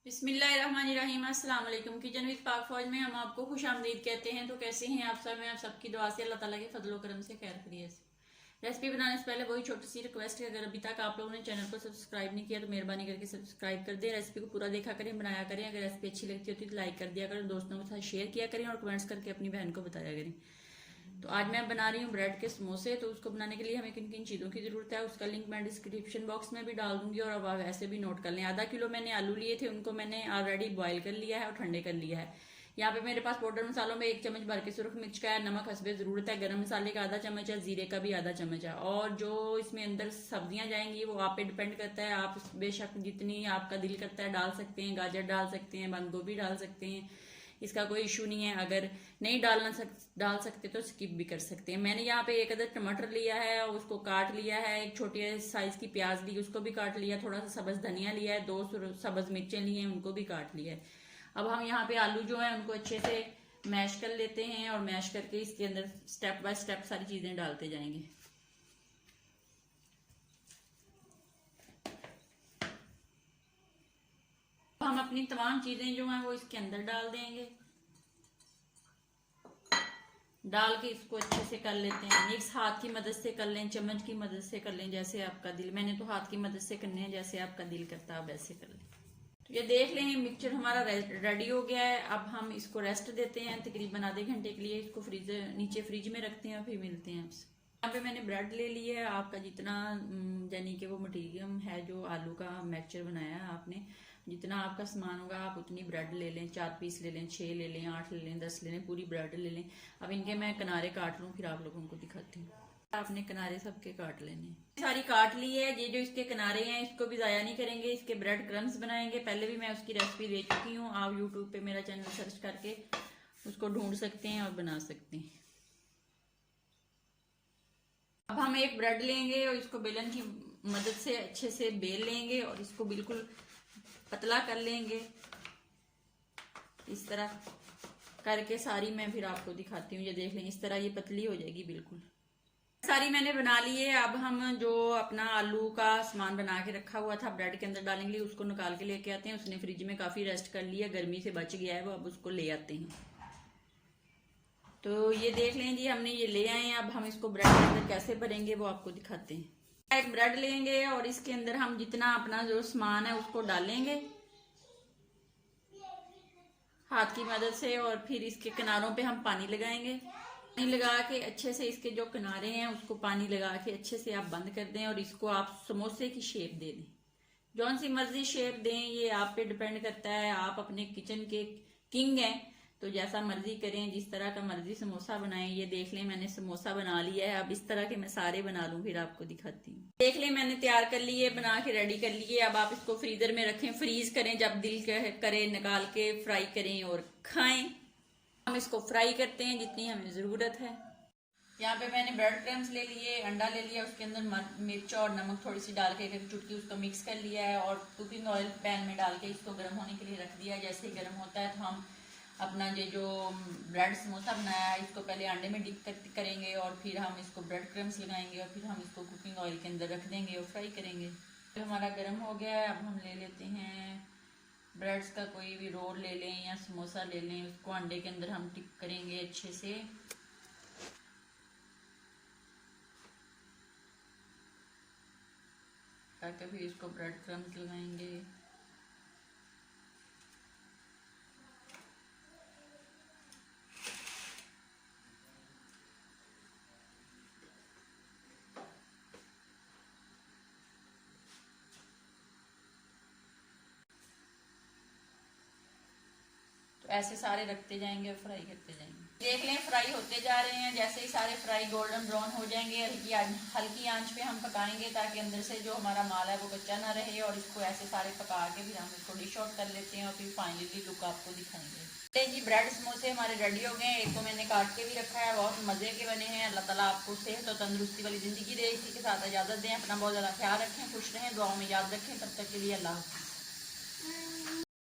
बिस्मिल्लाहिर्रहमानिर्रहीम। अस्सलाम वालेकुम। किचन विद पाक फौज में हम आपको खुश आमदीद कहते हैं। तो कैसे हैं आप सब? मैं आप सबकी दुआ से अल्लाह ताला के फजलो करम से खैर खैरियत से। रेसिपी बनाने से पहले वही छोटी सी रिक्वेस्ट है, अगर अभी तक आप लोगों ने चैनल को सब्सक्राइब नहीं किया तो मेहरबानी करके सब्सक्राइब कर दें। रेसिपी को पूरा देखा करें, बनाया करें। अगर रेसिपी अच्छी लगती होती तो लाइक कर दिया करें, दोस्तों के साथ शेयर किया करें और कमेंट्स करके अपनी बहन को बताया करें। तो आज मैं बना रही हूँ ब्रेड के समोसे। तो उसको बनाने के लिए हमें किन किन चीज़ों की ज़रूरत है उसका लिंक मैं डिस्क्रिप्शन बॉक्स में भी डाल दूंगी, और अब आप वैसे भी नोट कर लें। आधा किलो मैंने आलू लिए थे, उनको मैंने ऑलरेडी बॉईल कर लिया है और ठंडे कर लिया है। यहाँ पे मेरे पास पाउडर मसालों में 1 चम्मच भर के सुरख मिर्च का है, नमक हस्बे ज़रूरत है, गरम मसाले का आधा चम्मच है, जीरे का भी आधा चम्मच है। और जो इसमें अंदर सब्जियां जाएंगी वो आप पे डिपेंड करता है, आप बेशक जितनी आपका दिल करता है डाल सकते हैं। गाजर डाल सकते हैं, बंद गोभी डाल सकते हैं, इसका कोई इशू नहीं है। अगर नहीं डाल सकते तो स्किप भी कर सकते हैं। मैंने यहाँ पे 1 अदद टमाटर लिया है और उसको काट लिया है। एक छोटी साइज की प्याज ली, उसको भी काट लिया। थोड़ा सा सब्ज धनिया लिया है, 2 सब्ज मिर्चें ली हैं, उनको भी काट लिया है। अब हम यहाँ पे आलू जो है उनको अच्छे से मैश कर लेते हैं, और मैश करके इसके अंदर स्टेप बाय स्टेप सारी चीजें डालते जाएंगे। हम अपनी तमाम चीजें जो हैं वो इसके अंदर डाल देंगे। डाल के इसको अच्छे से कर लेते हैं मिक्स। हाथ की मदद से कर लें, चम्मच की मदद से कर लें, जैसे आपका दिल। मैंने तो हाथ की मदद से करने हैं, जैसे आपका दिल करता है वैसे कर लें। तो ये देख लें मिक्सचर हमारा रेडी हो गया है। अब हम इसको रेस्ट देते हैं तकरीबन आधे घंटे के लिए। इसको फ्रीजर नीचे फ्रिज में रखते हैं और फिर मिलते हैं आपसे। यहाँ पे मैंने ब्रेड ले ली है। आपका जितना यानी कि वो मटीरियल है जो आलू का मिक्सचर बनाया है आपने, जितना आपका सामान होगा आप उतनी ब्रेड ले लें। 4 पीस ले लें, 6 ले लें, 8 ले लें, 10 ले लें, पूरी ब्रेड ले लें। अब इनके मैं किनारे काट लूँ फिर आप लोगों को दिखाती हूँ। आपने किनारे सबके काट लेने, सारी काट ली है। ये जो इसके किनारे हैं इसको भी जाया नहीं करेंगे, इसके ब्रेड क्रम्स बनाएंगे। पहले भी मैं उसकी रेसिपी दे चुकी हूँ, आप यूट्यूब पे मेरा चैनल सर्च करके उसको ढूंढ सकते हैं और बना सकते हैं। अब हम एक ब्रेड लेंगे और इसको बेलन की मदद से अच्छे से बेल लेंगे और इसको बिल्कुल पतला कर लेंगे। इस तरह करके सारी मैं फिर आपको दिखाती हूँ। ये देख लें, इस तरह ये पतली हो जाएगी बिल्कुल। सारी मैंने बना ली है। अब हम जो अपना आलू का सामान बना के रखा हुआ था ब्रेड के अंदर डालने के लिए, उसको निकाल के लेके आते हैं। उसने फ्रिज में काफी रेस्ट कर लिया, गर्मी से बच गया है वो। अब उसको ले आते हैं। तो ये देख लें जी, हमने ये ले आए हैं। अब हम इसको ब्रेड के अंदर कैसे भरेंगे वो आपको दिखाते हैं। एक ब्रेड लेंगे और इसके अंदर हम जितना अपना जो सामान है उसको डालेंगे हाथ की मदद से, और फिर इसके किनारों पे हम पानी लगाएंगे। पानी लगा के अच्छे से इसके जो किनारे हैं उसको पानी लगा के अच्छे से आप बंद कर दें, और इसको आप समोसे की शेप दे दें। जौन सी मर्जी शेप दें ये आप पे डिपेंड करता है। आप अपने किचन के किंग हैं तो जैसा मर्जी करें, जिस तरह का मर्जी समोसा बनाएं। ये देख लें मैंने समोसा बना लिया है। अब इस तरह के मैं सारे बना लूं फिर आपको दिखाती हूँ। देख लें मैंने तैयार कर लिए, बना के रेडी कर लिए। अब आप इसको फ्रीजर में रखें, फ्रीज करें, जब दिल करे निकाल के फ्राई करें और खाएं। हम इसको फ्राई करते हैं जितनी हमें जरूरत है। यहाँ पे मैंने ब्रेड क्रम्स ले लिए, अंडा ले लिया, उसके अंदर मिर्च और नमक थोड़ी सी डाल के एक चुटकी उसको मिक्स कर लिया है, और कुकिंग ऑयल पैन में डाल के इसको गर्म होने के लिए रख दिया है। जैसे ही गर्म होता है तो हम अपना ये जो ब्रेड समोसा बनाया है इसको पहले अंडे में डिप करेंगे, और फिर हम इसको ब्रेड क्रम्स लगाएंगे, और फिर हम इसको कुकिंग ऑयल के अंदर रख देंगे और फ्राई करेंगे। तो हमारा गर्म हो गया है। अब हम ले लेते हैं ब्रेड्स का कोई भी रोल ले लें या समोसा ले लें, उसको अंडे के अंदर हम टिप करेंगे अच्छे से। ताकि फिर इसको ब्रेड क्रम्स लगाएंगे। तो ऐसे सारे रखते जाएंगे और फ्राई करते जाएंगे। देख लें फ्राई होते जा रहे हैं। जैसे ही सारे फ्राई गोल्डन ब्राउन हो जाएंगे, हल्की आंच पे हम पकाएंगे ताकि अंदर से जो हमारा माल है वो कच्चा ना रहे। और इसको ऐसे सारे पका के फिर हम इसको डिश आउट कर लेते हैं और फिर फाइनली लुक आपको दिखाएंगे। जी ब्रेड समोसे हमारे रेडी हो गए हैं। एक को मैंने काट के भी रखा है, बहुत मजे के बने हैं। अल्लाह ताला आपको सेहत और तंदुरुस्ती वाली जिंदगी दे। इसी के साथ इजाजत दें। अपना बहुत ज्यादा ख्याल रखें, खुश रहें, दुआओं में याद रखें। तब तक के लिए अल्लाह हाफ़िज़।